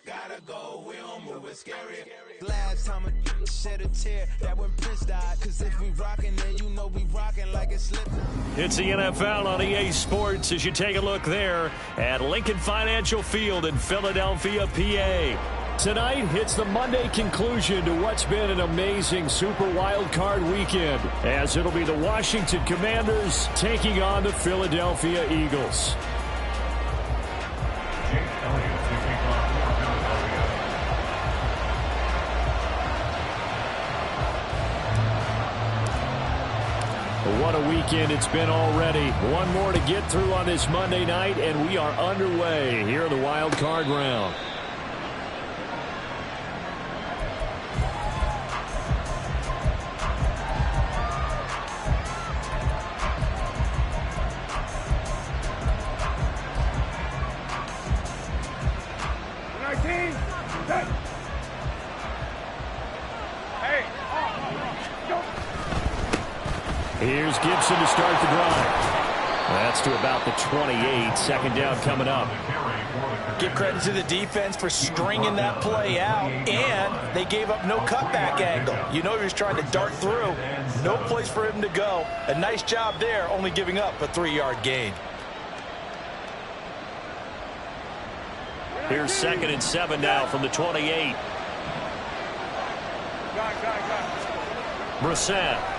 Gotta go, we don't move it scary. Last time a shed a tear, that when Prince died. Cause if we rockin', then you know we rockin' like it's lit. It's the NFL on EA Sports as you take a look there at Lincoln Financial Field in Philadelphia, PA. Tonight, it's the Monday conclusion to what's been an amazing Super Wild Card weekend, as it'll be the Washington Commanders taking on the Philadelphia Eagles. What a weekend it's been already. One more to get through on this Monday night, and we are underway here in the Wild Card round. Here's Gibson to start the drive. That's to about the 28. Second down coming up. Give credit to the defense for stringing that play out, and they gave up no cutback angle. You know he was trying to dart through. No place for him to go. A nice job there, only giving up a 3-yard gain. Here's 2nd and 7 now from the 28. Brissett.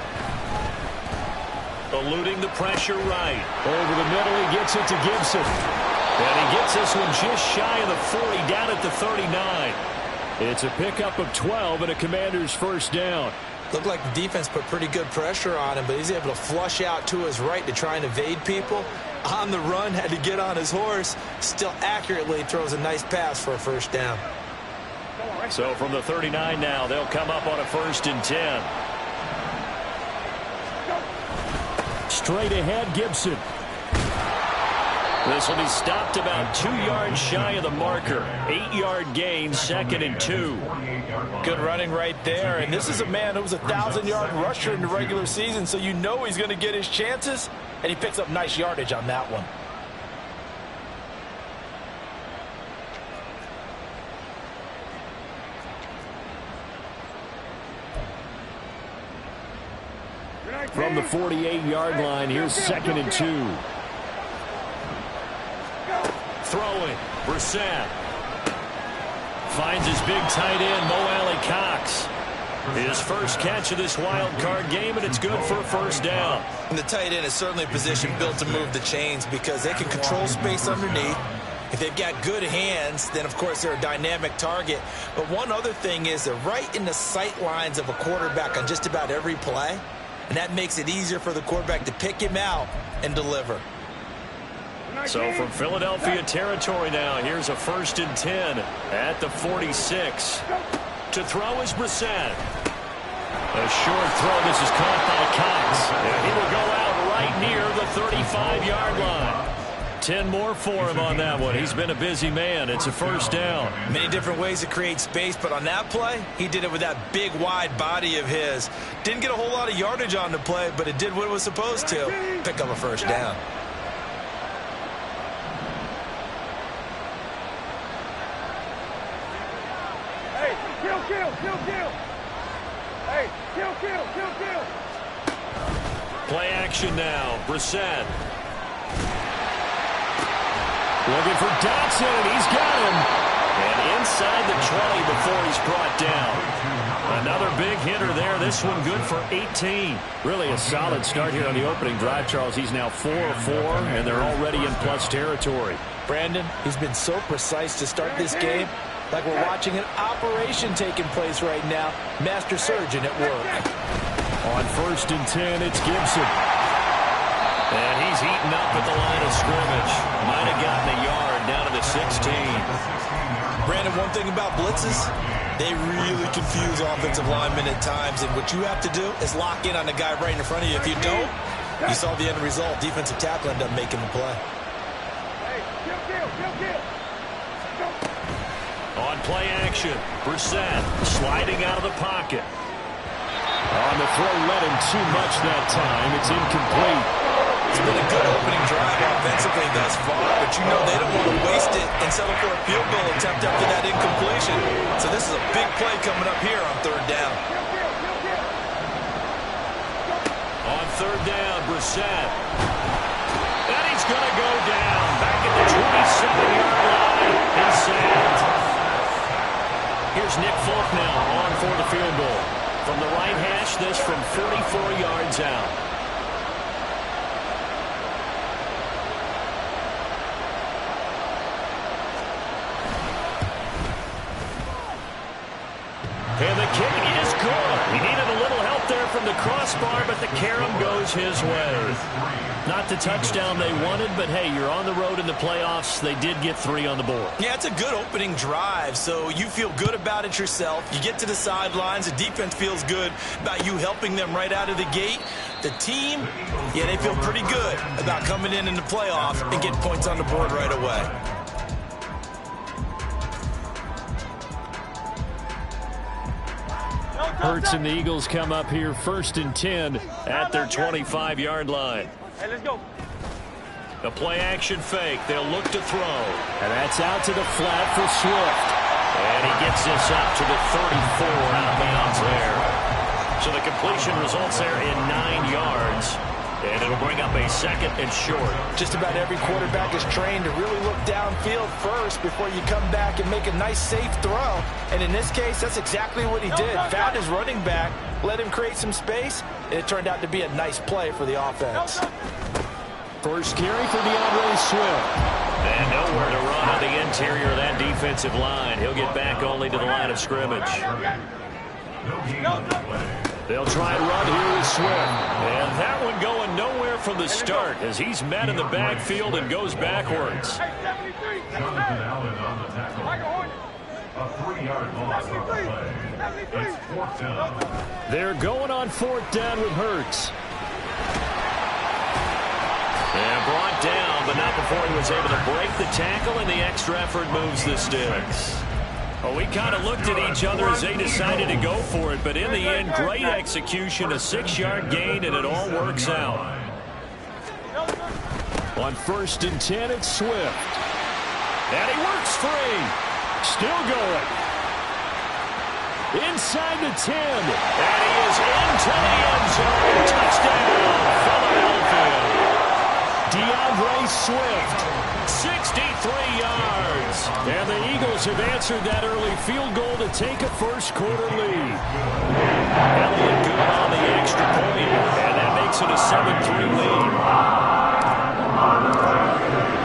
Eluding the pressure right. Over the middle, he gets it to Gibson. And he gets this one just shy of the 40, down at the 39. It's a pickup of 12 and a Commander's first down. Looked like the defense put pretty good pressure on him, but he's able to flush out to his right to try and evade people. On the run, had to get on his horse. Still accurately throws a nice pass for a first down. So from the 39 now, they'll come up on a 1st and 10. Straight ahead, Gibson. This will be stopped about 2 yards shy of the marker. 8-yard gain, 2nd and 2. Good running right there. And this is a man who was a 1,000-yard rusher in the regular season, so you know he's going to get his chances. And he picks up nice yardage on that one. From the 48-yard line, here's 2nd and 2. Throwing, Brissett. Finds his big tight end, Mo Alley-Cox. His first catch of this wild card game, and it's good for a first down. And the tight end is certainly a position built to move the chains because they can control space underneath. If they've got good hands, then, of course, they're a dynamic target. But one other thing is they're right in the sight lines of a quarterback on just about every play. And that makes it easier for the quarterback to pick him out and deliver. So from Philadelphia territory now, here's a 1st and 10 at the 46. To throw is Brissett. A short throw. This is caught by Cox. And he will go out right near the 35-yard line. 10 more for him on that one. He's been a busy man. It's a first down. Many different ways to create space, but on that play, he did it with that big, wide body of his. Didn't get a whole lot of yardage on the play, but it did what it was supposed to. Pick up a first down. Hey, kill. Hey, kill. Play action now. Brissett. Looking for Dotson, and he's got him. And inside the 20 before he's brought down. Another big hitter there. This one good for 18. Really a solid start here on the opening drive, Charles. He's now 4 of 4, and they're already in plus territory. Brandon, he's been so precise to start this game. Like we're watching an operation taking place right now. Master surgeon at work. On 1st and 10, it's Gibson. And he's heating up at the line of scrimmage. Might have gotten a yard down to the 16. Brandon, one thing about blitzes, they really confuse offensive linemen at times. And what you have to do is lock in on the guy right in front of you. If you don't, you saw the end result. Defensive tackle ended up making the play. On play action, Brissett sliding out of the pocket. On the throw, led him too much that time. It's incomplete. It's been a good opening drive offensively thus far, but you know they don't want to waste it and settle for a field goal attempt after that incompletion. So this is a big play coming up here on third down. On third down, Brissett. And he's going to go down. Back at the 27-yard line. He's sacked. Here's Nick Folk now on for the field goal. From the right hash, this from 44 yards out. And the kick is good. He needed a little help there from the crossbar, but the carom goes his way. Not the touchdown they wanted, but hey, you're on the road in the playoffs. They did get 3 on the board. Yeah, it's a good opening drive, so you feel good about it yourself. You get to the sidelines. The defense feels good about you helping them right out of the gate. The team, yeah, they feel pretty good about coming in the playoffs and getting points on the board right away. Hurts and the Eagles come up here 1st and 10 at their 25-yard line. Hey, let's go. The play action fake. They'll look to throw. And that's out to the flat for Swift. And he gets this up to the 34 out of bounds there. So the completion results there in 9 yards. And it'll bring up a 2nd and short. Just about every quarterback is trained to really look downfield first before you come back and make a nice, safe throw. And in this case, that's exactly what he did. Found his running back, let him create some space, and it turned out to be a nice play for the offense. First carry for DeAndre Swift. And nowhere to run on the interior of that defensive line. He'll get back only to the line of scrimmage. They'll try and run here with Swift. And that one going nowhere from the start as he's met in the backfield and goes backwards. They're going on 4th down with Hurts. And brought down, but not before he was able to break the tackle, and the extra effort moves the sticks. Well, we kind of looked at each other as they decided to go for it, but in the end, great execution, a 6-yard gain, and it all works out. On 1st and 10, it's Swift. And he works free. Still going. Inside the 10. And he is into the end zone. Touchdown, Philadelphia. DeAndre Swift, 63 yards. And the Eagles have answered that early field goal to take a first-quarter lead. Elliott good on the extra point, and that makes it a 7-3 lead.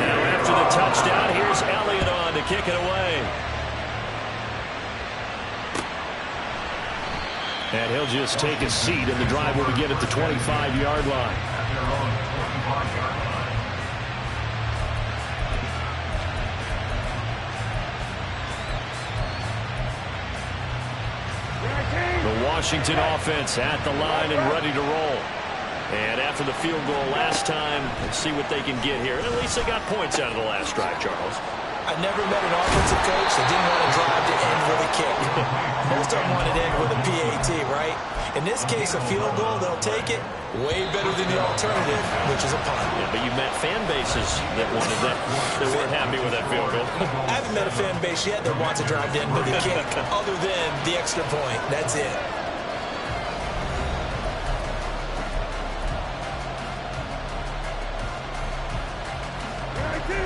Now after the touchdown, here's Elliott on to kick it away. And he'll just take a seat, and the drive will begin at the 25-yard line. Washington offense at the line and ready to roll. And after the field goal last time, let's see what they can get here. And at least they got points out of the last drive, Charles. I've never met an offensive coach that didn't want to drive to end with a kick. Most of them want to end with a PAT, right? In this case, a field goal, they'll take it. Way better than the alternative, which is a punt. Yeah, but you met fan bases that wanted that, that weren't happy with that field goal. I haven't met a fan base yet that wants to drive to end with a kick, other than the extra point. That's it.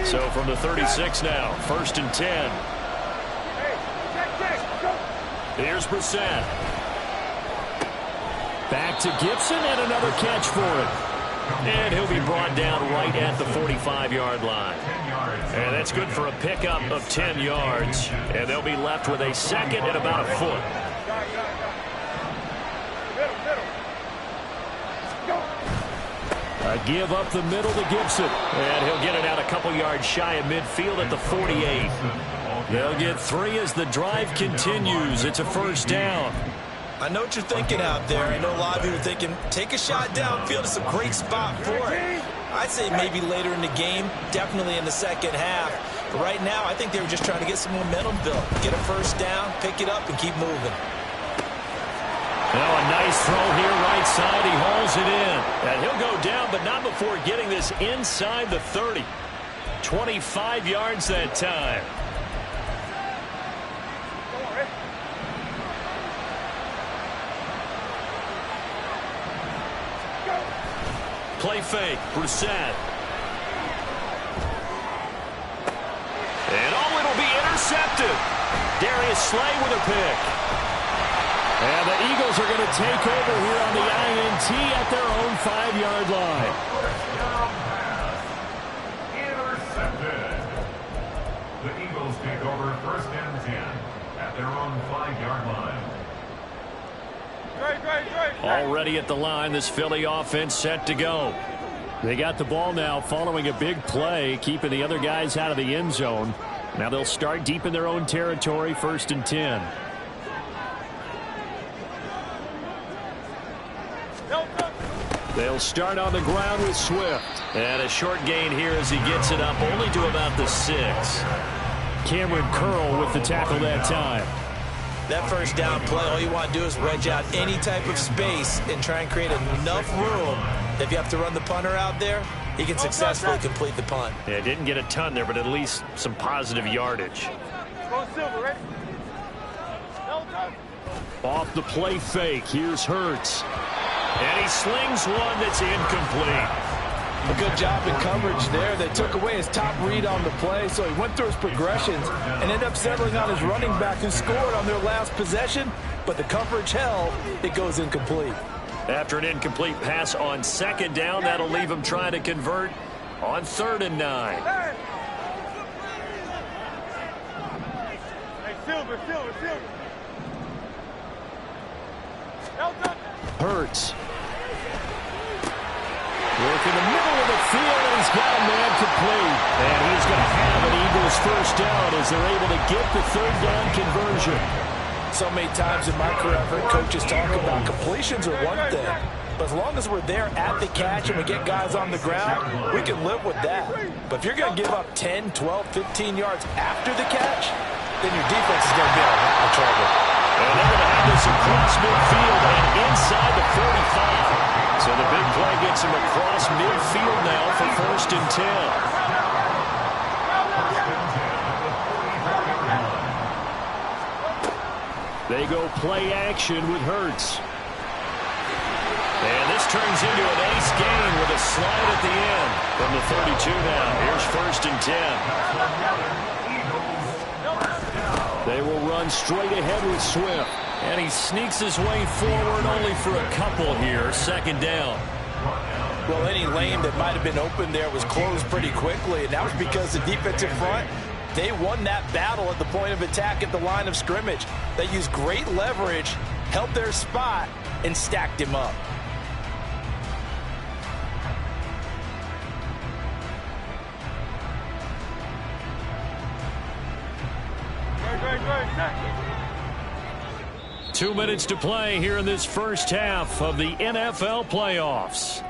So from the 36 now, 1st and 10. Here's Brissett. Back to Gibson and another catch for him. And he'll be brought down right at the 45-yard line. And that's good for a pickup of 10 yards. And they'll be left with a 2nd and about a foot. A give up the middle to Gibson. And he'll get it out a couple yards shy of midfield at the 48. They'll get 3 as the drive continues. It's a 1st down. I know what you're thinking out there. I know a lot of you are thinking, take a shot downfield. It's a great spot for it. I'd say maybe later in the game, definitely in the second half. But right now, I think they were just trying to get some momentum built. Get a 1st down, pick it up, and keep moving. Now a nice throw here right side. He hauls it in. And he'll go down, but not before getting this inside the 30. 25 yards that time. Play fake, Brissett. And it'll be intercepted. Darius Slay with a pick. And the Eagles are going to take over here on the INT at their own 5-yard line. Intercepted. The Eagles take over 1st and 10 at their own 5-yard line. Already at the line, this Philly offense set to go. They got the ball now following a big play, keeping the other guys out of the end zone. Now they'll start deep in their own territory, 1st and 10. They'll start on the ground with Swift. And a short gain here as he gets it up only to about the 6. Cameron Curl with the tackle that time. That first down play, all you want to do is wedge out any type of space and try and create enough room. If you have to run the punter out there, he can successfully complete the punt. Yeah, didn't get a ton there, but at least some positive yardage. Off the play fake, here's Hurts. And he slings one that's incomplete. A good job in coverage there. They took away his top read on the play, so he went through his progressions and ended up settling on his running back who scored on their last possession, but the coverage held. It goes incomplete. After an incomplete pass on 2nd down, that'll leave him trying to convert on 3rd and 9. Hey, Silver. Hurts. Work in the middle of the field, and he's got a man complete. And he's going to have an Eagles 1st down as they're able to get the 3rd down conversion. So many times in my career, I've heard coaches talk about completions are one thing. But as long as we're there at the catch and we get guys on the ground, we can live with that. But if you're going to give up 10, 12, 15 yards after the catch, then your defense is going to be in a lot of trouble. And they're going to have this across midfield and inside the 45. So the big play gets him across midfield now for 1st and 10. They go play action with Hurts. And this turns into an ace gain with a slide at the end from the 32 now. Here's 1st and 10. They will run straight ahead with Swift. And he sneaks his way forward only for a couple here. 2nd down. Well, any lane that might have been open there was closed pretty quickly, and that was because the defensive front, they won that battle at the point of attack at the line of scrimmage. They used great leverage, held their spot, and stacked him up. Great. 2 minutes to play here in this first half of the NFL playoffs.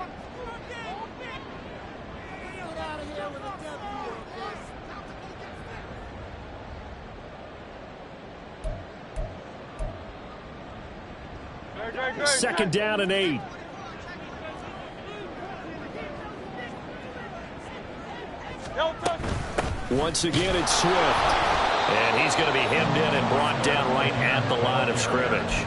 Great. 2nd down and 8. Once again, it's Swift. And he's going to be hemmed in and brought down right at the line of scrimmage.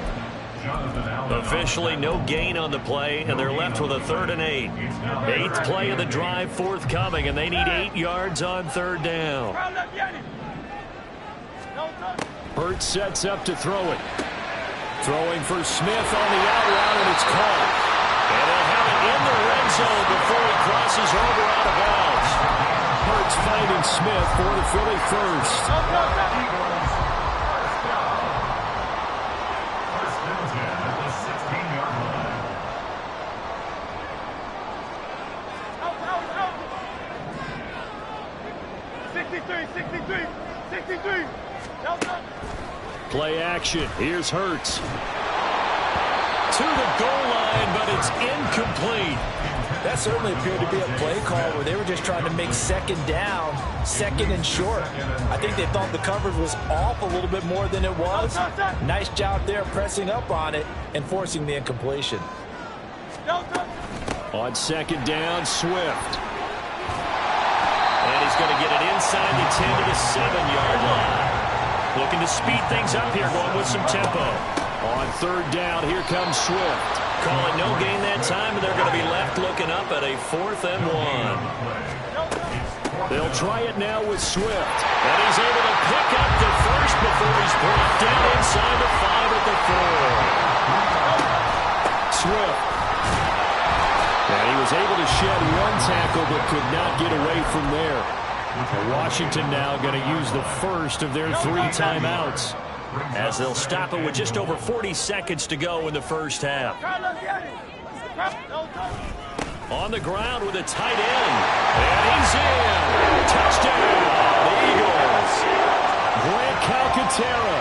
Officially no gain on the play, and they're left with a 3rd and 8. 8th play of the drive forthcoming, and they need 8 yards on 3rd down. Hurts sets up to throw it. Throwing for Smith on the out route, and it's caught. And he'll have it in the red zone before he crosses over out of bounds. Hurts finding Smith for the Philly 1st. Play action. Here's Hurts. To the goal line, but it's incomplete. That certainly appeared to be a play call where they were just trying to make 2nd down second and short. I think they thought the coverage was off a little bit more than it was. Nice job there pressing up on it and forcing the incompletion. On second down, Swift. And he's going to get it inside the 10 to the 7-yard line. Looking to speed things up here, going with some tempo. On third down, here comes Swift. Calling no gain that time, and they're going to be left looking up at a 4th and 1. They'll try it now with Swift. And he's able to pick up the first before he's brought down inside the 5 at the 4. Swift. And he was able to shed one tackle but could not get away from there. Washington now going to use the first of their 3 timeouts as they'll stop it with just over 40 seconds to go in the first half. On the ground with a tight end. And he's in. Touchdown, the Eagles. Grant Calcaterra,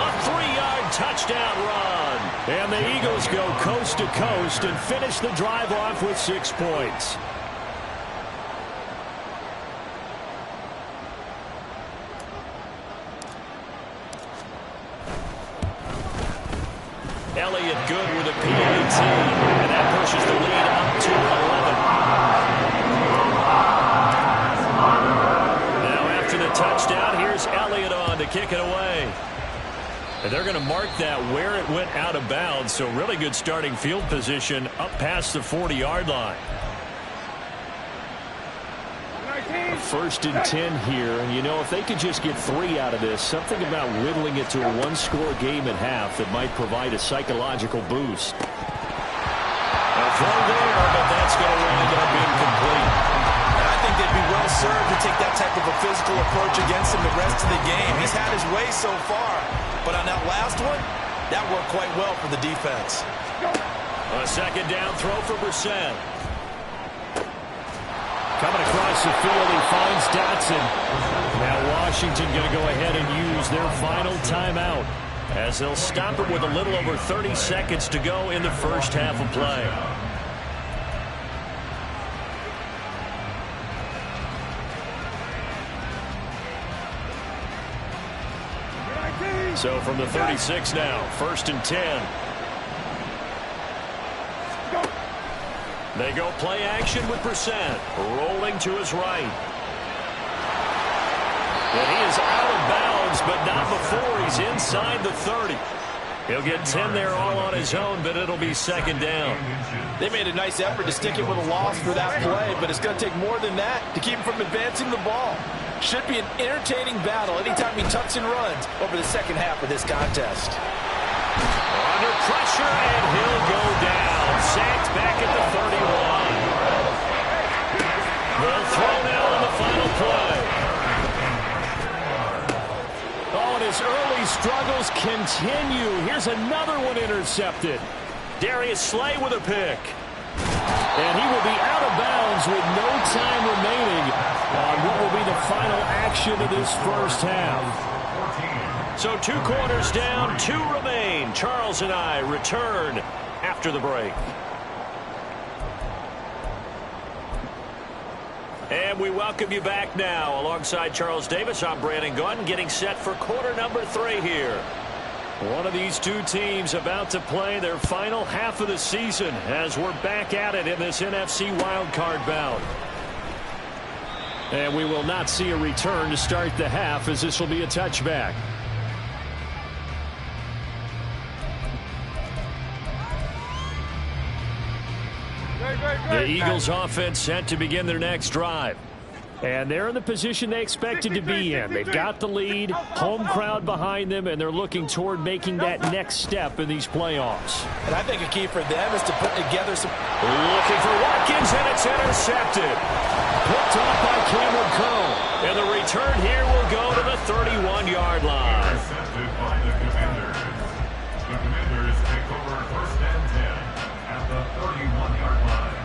a 3-yard touchdown run. And the Eagles go coast to coast and finish the drive off with 6 points. Elliott good with a PAT, and that pushes the lead up to 11. Now after the touchdown, here's Elliott on to kick it away. And they're going to mark that where it went out of bounds, so really good starting field position up past the 40-yard line. First and 10 here, and you know, if they could just get 3 out of this, something about whittling it to a 1-score game at half that might provide a psychological boost. A throw there, but that's going to wind up incomplete. I think they'd be well served to take that type of a physical approach against him the rest of the game. He's had his way so far, but on that last one, that worked quite well for the defense. A second down throw for Brissett. Coming across the field, he finds Dotson. Now Washington going to go ahead and use their final timeout as they'll stop it with a little over 30 seconds to go in the first half of play. So from the 36 now, first and 10. They go play action with Brissett, rolling to his right. And he is out of bounds, but not before he's inside the 30. He'll get 10 there all on his own, but it'll be second down. They made a nice effort to stick it with a loss for that play, but it's going to take more than that to keep him from advancing the ball. Should be an entertaining battle anytime he tucks and runs over the second half of this contest. Under pressure, and he'll go down. Sacked back at the 31. They'll throw now on the final play. Oh, and his early struggles continue. Here's another one intercepted. Darius Slay with a pick. And he will be out of bounds with no time remaining on what will be the final action of this first half. So 2 quarters down, 2 remain. Charles and I return after the break. And we welcome you back now. Alongside Charles Davis, I'm Brandon Gaudin, getting set for quarter number 3 here. One of these 2 teams about to play their final half of the season as we're back at it in this NFC wildcard bout. And we will not see a return to start the half, as this will be a touchback. The Eagles offense set to begin their next drive. And they're in the position they expected to be in. They've got the lead, home crowd behind them, and they're looking toward making that next step in these playoffs. And I think a key for them is to put together some... Looking for Watkins, and it's intercepted. Picked off by Cameron Curl. And the return here will go to the 31-yard line. Intercepted by the Commanders. The Commanders take over first and 10 at the 31-yard line.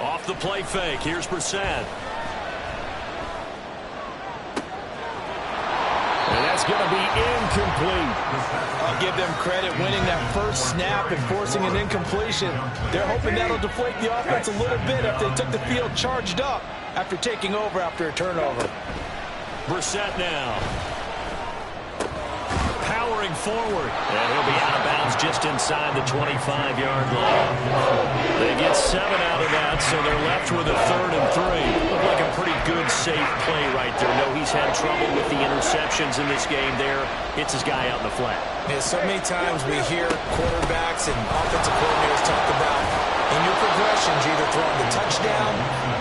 Off the play fake, here's Brissett. And that's it's going to be incomplete. I'll give them credit winning that first snap and forcing an incompletion. They're hoping that'll deflate the offense a little bit after they took the field charged up after taking over after a turnover. Brissett now. Powering forward. And he'll be out of bounds just inside the 25-yard line. They get 7 out of that, so they're left with a 3rd and 3. Looked like a pretty good, safe play right there. No, he's had trouble with the interceptions in this game there. Hits his guy out in the flat. Yeah, so many times we hear quarterbacks and offensive coordinators talk about in your progressions, you're either throwing the touchdown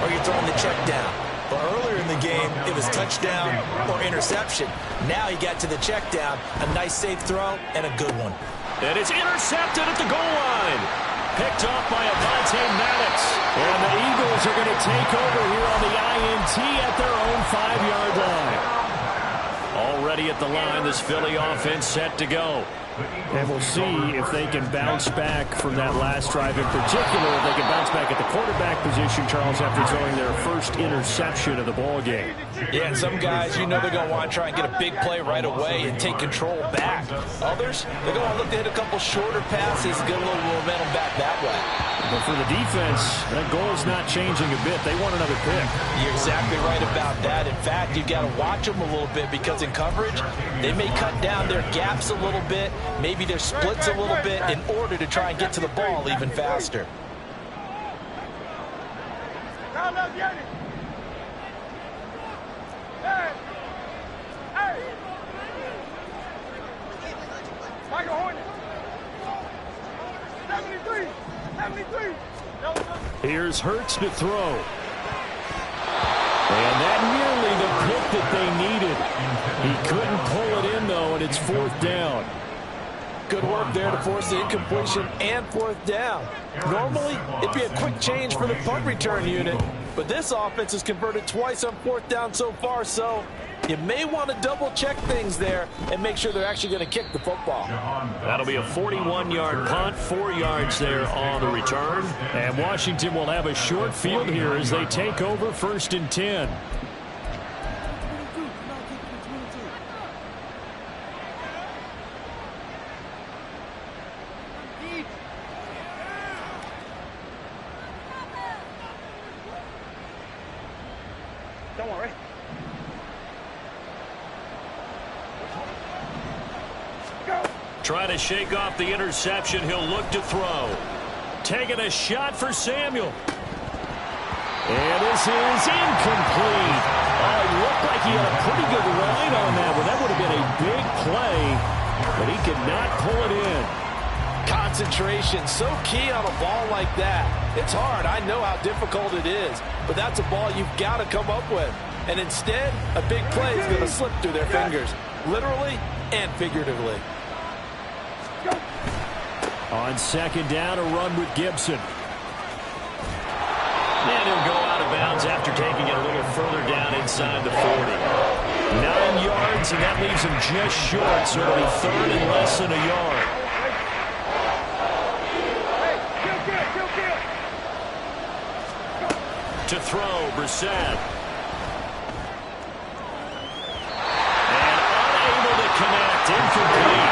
or you're throwing the check down. But earlier in the game, it was touchdown or interception. Now he got to the check down, a nice safe throw, and a good one. And it's intercepted at the goal line. Picked off by Avonte Maddox. And the Eagles are going to take over here on the INT at their own 5-yard line. Already at the line, this Philly offense set to go. And we'll see if they can bounce back from that last drive in particular. If they can bounce back at the quarterback position, Charles, after throwing their first interception of the ball game. Yeah, and some guys, you know they're going to want to try and get a big play right away and take control back. Others, they're going to look to hit a couple shorter passes and get a little momentum back that way. But for the defense, that goal is not changing a bit. They want another pick. You're exactly right about that. In fact, you've got to watch them a little bit because in coverage, they may cut down their gaps a little bit, maybe their splits a little bit in order to try and get to the ball even faster. Michael Hornet. 73. 73. Here's Hurts to throw. And that nearly the pick that they needed. He couldn't pull it in, though, and it's 4th down. Good work there to force the incompletion and 4th down. Normally, it'd be a quick change for the punt return unit, but this offense has converted twice on 4th down so far, so you may want to double-check things there and make sure they're actually going to kick the football. That'll be a 41-yard punt, 4 yards there on the return. And Washington will have a short field here as they take over 1st and 10. Don't worry. Trying to shake off the interception. He'll look to throw. Taking a shot for Samuel. And this is incomplete. Oh, it looked like he had a pretty good line on that one. That would have been a big play, but he could not pull it in. Concentration, so key on a ball like that. It's hard. I know how difficult it is, but that's a ball you've got to come up with. And instead, a big play is going to slip through their fingers, literally and figuratively. On 2nd down, a run with Gibson. And he'll go out of bounds after taking it a little further down inside the 40. 9 yards, and that leaves him just short, so it'll be 3rd and less than a yard. To throw, Brissett. And unable to connect, incomplete.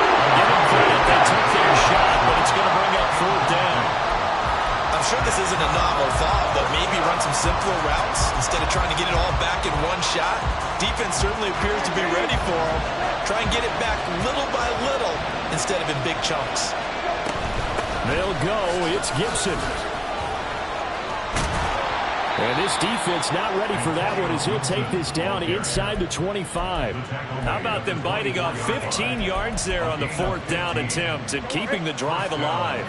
I'll give him credit, they took their shot, but it's going to bring up 4th down. I'm sure this isn't a novel thought, but maybe run some simpler routes instead of trying to get it all back in one shot. Defense certainly appears to be ready for him. Try and get it back little by little instead of in big chunks. They'll go. It's Gibson. And this defense not ready for that one as he'll take this down inside the 25. How about them biting off 15 yards there on the 4th down attempt and keeping the drive alive?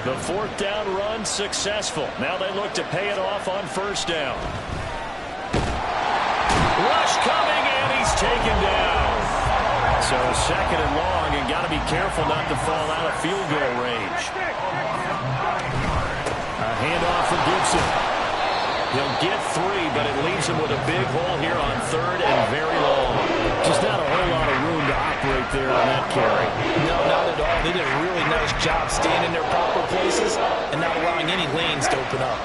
The 4th down run successful. Now they look to pay it off on 1st down. Rush coming, and he's taken down. So 2nd and long, and got to be careful not to fall out of field goal range. A handoff for Gibson. He'll get 3, but it leaves him with a big hole here on 3rd and very long. Just not a whole lot of room to operate there on that carry. No, not at all. They did a really nice job staying in their proper places and not allowing any lanes to open up.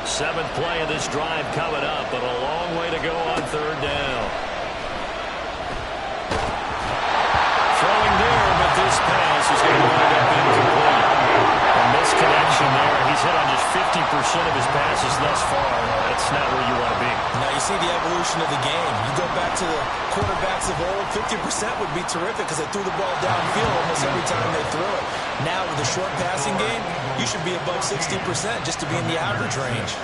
7th play of this drive coming up, but a long way to go on 3rd down. 50% of his passes thus far. That's not where you want to be. Now you see the evolution of the game. You go back to the quarterbacks of old, 50% would be terrific because they threw the ball downfield almost every time they threw it. Now with the short passing game, you should be above 60% just to be in the average range.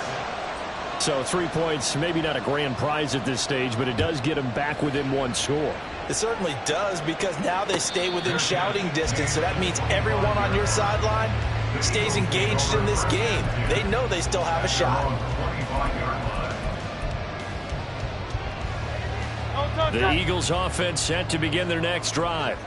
So 3 points, maybe not a grand prize at this stage, but it does get them back within one score. It certainly does, because now they stay within shouting distance, so that means everyone on your sideline stays engaged in this game. They know they still have a shot. The Eagles offense set to begin their next drive.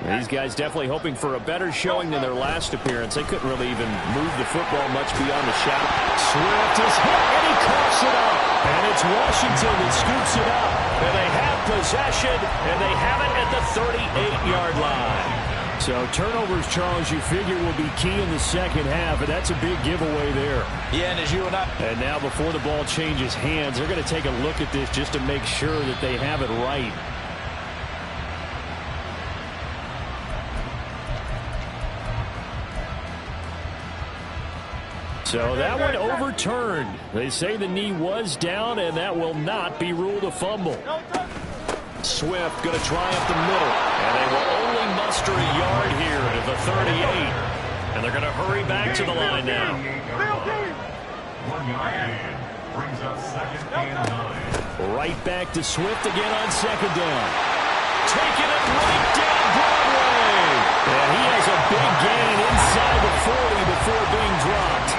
These guys definitely hoping for a better showing than their last appearance. They couldn't really even move the football much beyond the shadow. Swift is hit, and he coughs it up. And it's Washington that scoops it up. And they have possession, and they have it at the 38-yard line. So turnovers, Charles, you figure will be key in the second half, and that's a big giveaway there. Yeah, and as you and I... And now before the ball changes hands, they're going to take a look at this just to make sure that they have it right. So that one overturned. They say the knee was down, and that will not be ruled a fumble. Swift going to try up the middle, and they will only muster a yard here to the 38. And they're going to hurry back to the line now. 1 yard gain brings up 2nd and 9. Right back to Swift again on 2nd down. Taking it right down Broadway. And he has a big gain inside the 40 before being dropped.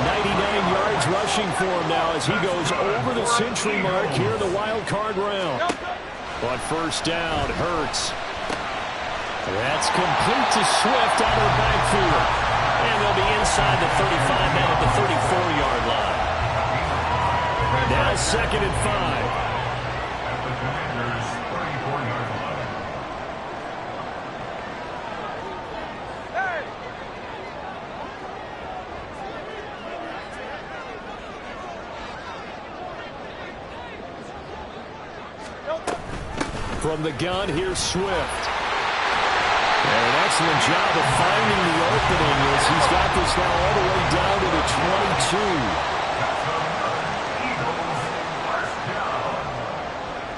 99 yards rushing for him now as he goes over the century mark here in the wild card round. But first down, Hurts. That's complete to Swift out of the backfield. And they'll be inside the 35 now at the 34-yard line. Now 2nd and 5. At the Commanders' 34-yard line. From the gun, here's Swift. And an excellent job of finding the opening as he's got this now all the way down to the 22. Eagles, first down.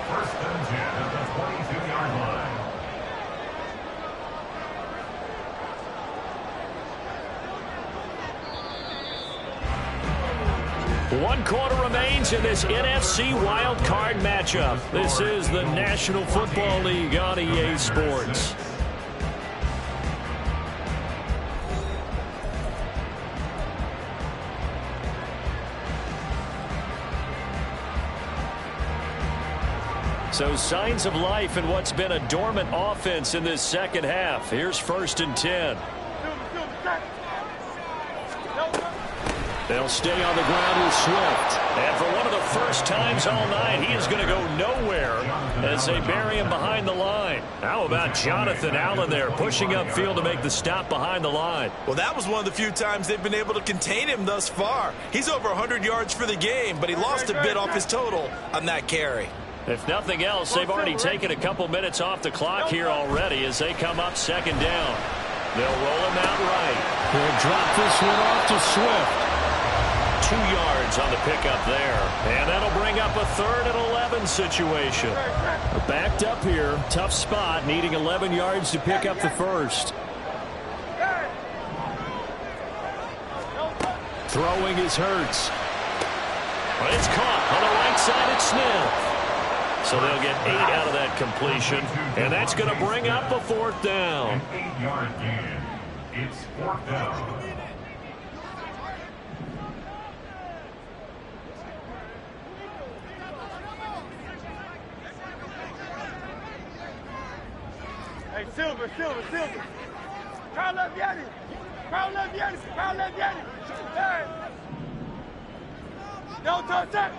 1st and 10 at the 22-yard line. One quarter remains in this NFC Wild Card matchup. This is the National Football League on EA Sports. So signs of life in what's been a dormant offense in this second half. Here's 1st and 10. They'll stay on the ground with Swift. And for one of the first times all night, he is going to go nowhere as they bury him behind the line. How about Jonathan Allen there pushing upfield to make the stop behind the line? Well, that was one of the few times they've been able to contain him thus far. He's over 100 yards for the game, but he lost a bit off his total on that carry. If nothing else, they've already taken a couple minutes off the clock here already as they come up 2nd down. They'll roll him out right. He'll drop this one off to Swift. 2 yards on the pickup there. And that'll bring up a 3rd and 11 situation. Backed up here. Tough spot, needing 11 yards to pick up the first. Throwing is Hurts. But it's caught on the right side at Smith. So they'll get 8 out of that completion. And that's going to bring up a 4th down. An 8-yard gain. It's 4th down. Hey, Silver. Carl Leviani. Hey. No touch.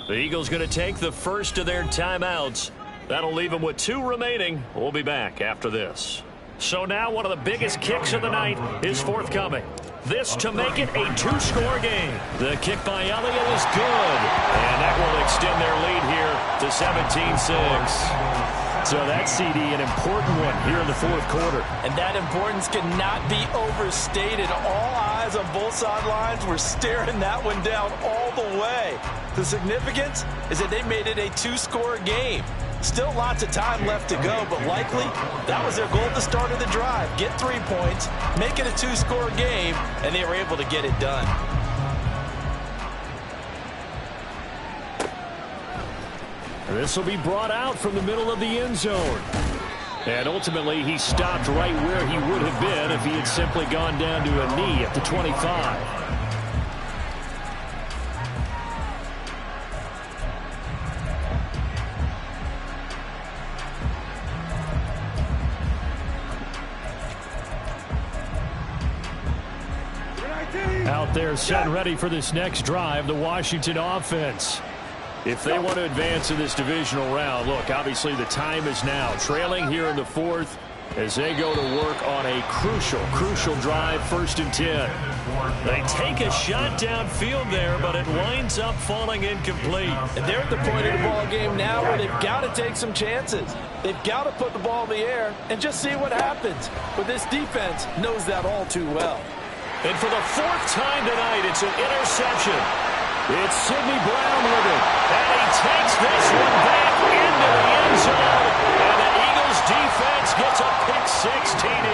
The Eagles going to take the first of their timeouts. That'll leave them with 2 remaining. We'll be back after this. So now one of the biggest kicks of the night is forthcoming. This to make it a 2-score game. The kick by Elliott is good. And that will extend their lead here to 17-6. So that, CD, an important one here in the 4th quarter. And that importance cannot be overstated. All guys on both sidelines were staring that one down all the way. The significance is that they made it a 2-score game. Still lots of time left to go, but likely that was their goal at the start of the drive. Get 3 points, make it a 2-score game, and they were able to get it done. This will be brought out from the middle of the end zone. And ultimately, he stopped right where he would have been if he had simply gone down to a knee at the 25. Out there set ready for this next drive, the Washington offense. If they want to advance in this divisional round, look, obviously the time is now. Trailing here in the fourth as they go to work on a crucial drive, 1st and 10. They take a shot downfield there, but it winds up falling incomplete. And they're at the point of the ball game now where they've got to take some chances. They've got to put the ball in the air and just see what happens. But this defense knows that all too well. And for the 4th time tonight, it's an interception. It's Sidney Brown with it. And he takes this one back into the end zone. And the Eagles defense gets a pick-6 TD.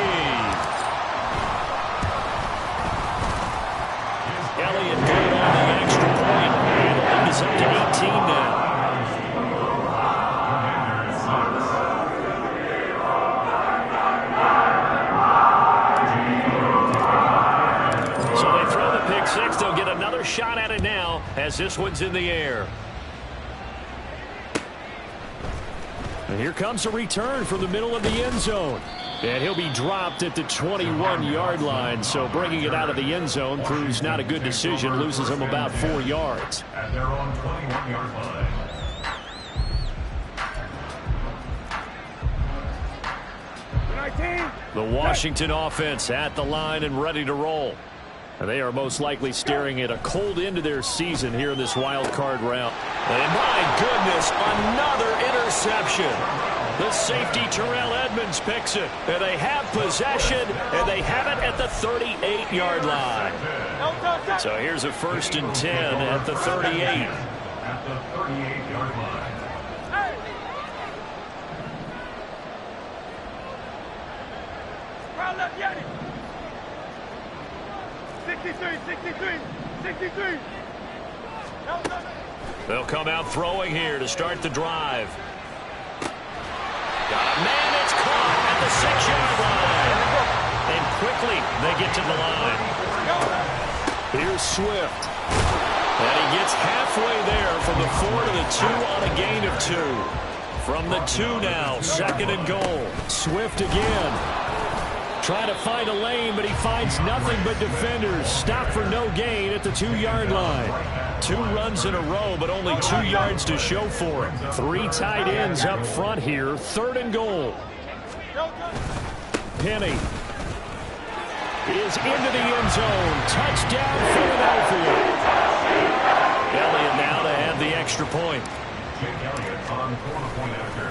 Elliott good on the extra point. And the lead is up to 18 now. Six, they'll get another shot at it now as this one's in the air. And here comes a return from the middle of the end zone. And he'll be dropped at the 21-yard line. So bringing it out of the end zone proves not a good decision. Loses him about 4 yards. At their own 21-yard line. The Washington offense at the line and ready to roll. And they are most likely staring at a cold end to their season here in this wild card round. And my goodness, another interception. The safety Terrell Edmonds picks it. And they have possession, and they have it at the 38-yard line. So here's a 1st and 10 at the 38. At the 38-yard line. Crowd left, Yanni. 63. They'll come out throwing here to start the drive. Got a man, it's caught at the 6-yard line. And quickly they get to the line. Here's Swift. And he gets halfway there from the 4 to the 2 on a gain of 2. From the 2 now, 2nd and goal. Swift again. Trying to find a lane, but he finds nothing but defenders. Stop for no gain at the 2-yard line. 2 runs in a row, but only 2 yards to show for him. 3 tight ends up front here. 3rd and goal. Penny is into the end zone. Touchdown, Philadelphia. Elliott now to add the extra point. Jake Elliott on the corner point after.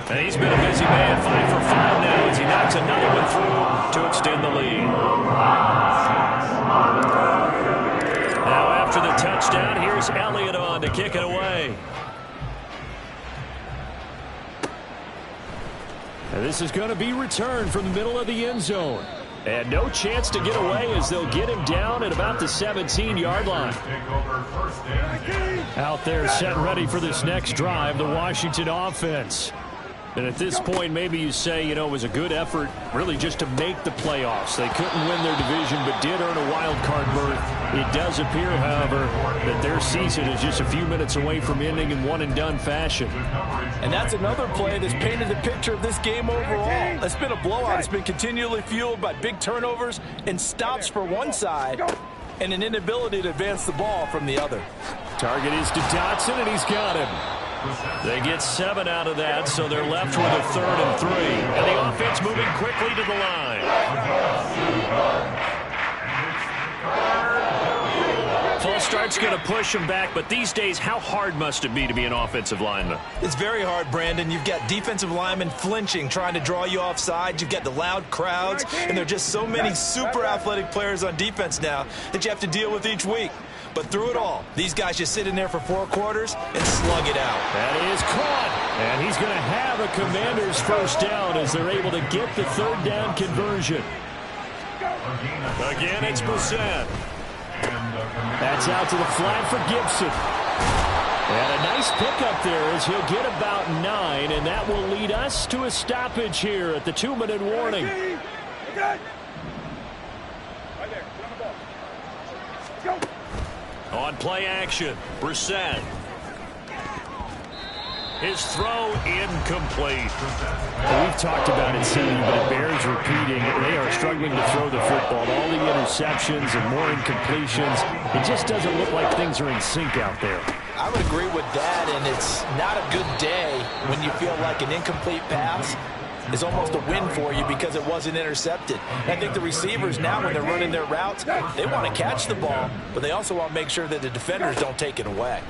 And he's been a busy man, 5 for 5 now as he knocks another one through to extend the lead. Now after the touchdown, here's Elliott on to kick it away. And this is going to be returned from the middle of the end zone. And no chance to get away as they'll get him down at about the 17-yard line. Out there set ready for this next drive, the Washington offense. And at this point, maybe you say, you know, it was a good effort really just to make the playoffs. They couldn't win their division, but did earn a wild card berth. It does appear, however, that their season is just a few minutes away from ending in one-and-done fashion. And that's another play that's painted the picture of this game overall. It's been a blowout. It's been continually fueled by big turnovers and stops for one side and an inability to advance the ball from the other. Target is to Dotson, and he's got him. They get 7 out of that, so they're left with a 3rd and 3. And the offense moving quickly to the line. False start's going to push him back, but these days, how hard must it be to be an offensive lineman? It's very hard, Brandon. You've got defensive linemen flinching, trying to draw you offside. You've got the loud crowds, and there are just so many super athletic players on defense now that you have to deal with each week. But through it all, these guys just sit in there for 4 quarters and slug it out. That is caught, and he's going to have a Commanders first down as they're able to get the 3rd down conversion. Again, it's Brissett. That's out to the flat for Gibson. And a nice pickup there as he'll get about 9, and that will lead us to a stoppage here at the 2-minute warning. On play action, Brissett. His throw incomplete. We've talked about it, Cindy, but it bears repeating. They are struggling to throw the football. All the interceptions and more incompletions. It just doesn't look like things are in sync out there. I would agree with that, and it's not a good day when you feel like an incomplete pass is almost a win for you because it wasn't intercepted. I think the receivers now, when they're running their routes, they want to catch the ball, but they also want to make sure that the defenders don't take it away.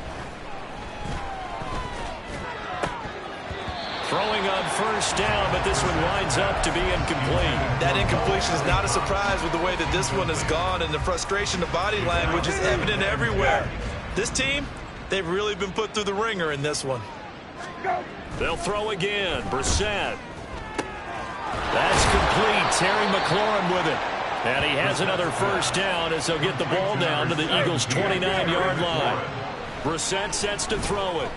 Throwing on first down, but this one winds up to be incomplete. That incompletion is not a surprise with the way that this one has gone, and the frustration, the body language is evident everywhere. This team, they've really been put through the ringer in this one. They'll throw again. Brissett. That's complete. Terry McLaurin with it. And he has another first down as they'll get the ball down to the Eagles' 29-yard line. Brissett sets to throw it.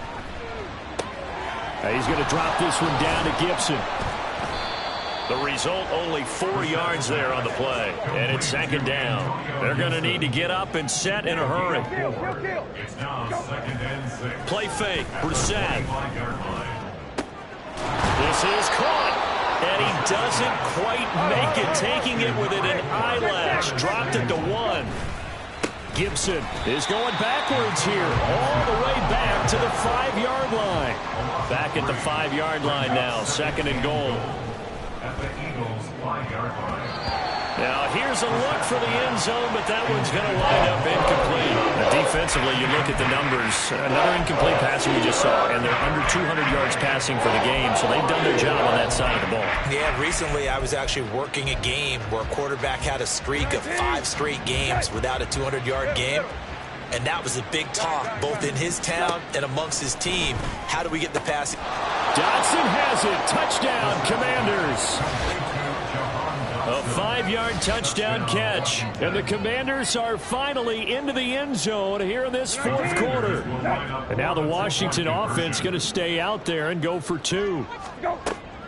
He's going to drop this one down to Gibson. The result, only 4 yards there on the play. And it's 2nd down. They're going to need to get up and set in a hurry. It's now 2nd and 6. Play fake. Brissett. This is caught. And he doesn't quite make it. Taking it with an eyelash. Dropped it to 1. Gibson is going backwards here. All the way back to the 5-yard line. Back at the 5-yard line now. 2nd and goal. At the Eagles' 5-yard line. Now here's a look for the end zone, but that one's going to wind up incomplete. Now, defensively, you look at the numbers. Another incomplete passer we just saw, and they're under 200 yards passing for the game, so they've done their job on that side of the ball. Yeah, recently I was actually working a game where a quarterback had a streak of 5 straight games without a 200-yard game. And that was a big talk, both in his town and amongst his team. How do we get the passing? Dotson has it. Touchdown, Commanders. A 5-yard touchdown catch. And the Commanders are finally into the end zone here in this 4th quarter. And now the Washington offense going to stay out there and go for 2.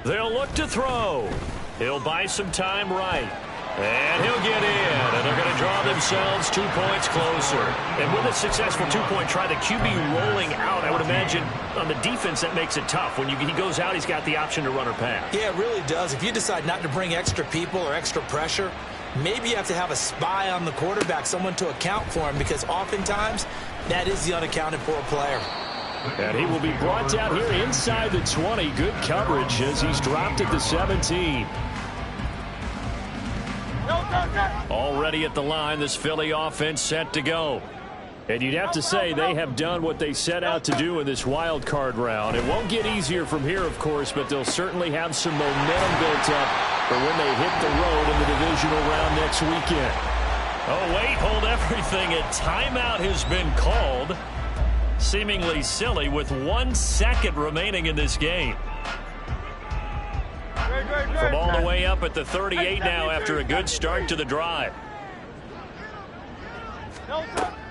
They'll look to throw. He'll buy some time right. And he'll get in, and they're going to draw themselves 2 points closer. And with a successful 2-point try, the QB rolling out, I would imagine on the defense that makes it tough. When he goes out, he's got the option to run or pass. Yeah, it really does. If you decide not to bring extra people or extra pressure, maybe you have to have a spy on the quarterback, someone to account for him, because oftentimes that is the unaccounted for player. And he will be brought down here inside the 20. Good coverage as he's dropped at the 17. Already at the line, this Philly offense set to go. And you'd have to say they have done what they set out to do in this wild card round. It won't get easier from here, of course, but they'll certainly have some momentum built up for when they hit the road in the divisional round next weekend. Oh, wait, hold everything. A timeout has been called. Seemingly silly with 1 second remaining in this game. From all the way up at the 38 now after a good start to the drive.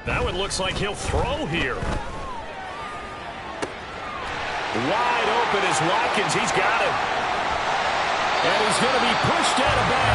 That one looks like he'll throw here. Wide open is Watkins. He's got it. And he's going to be pushed out of bounds.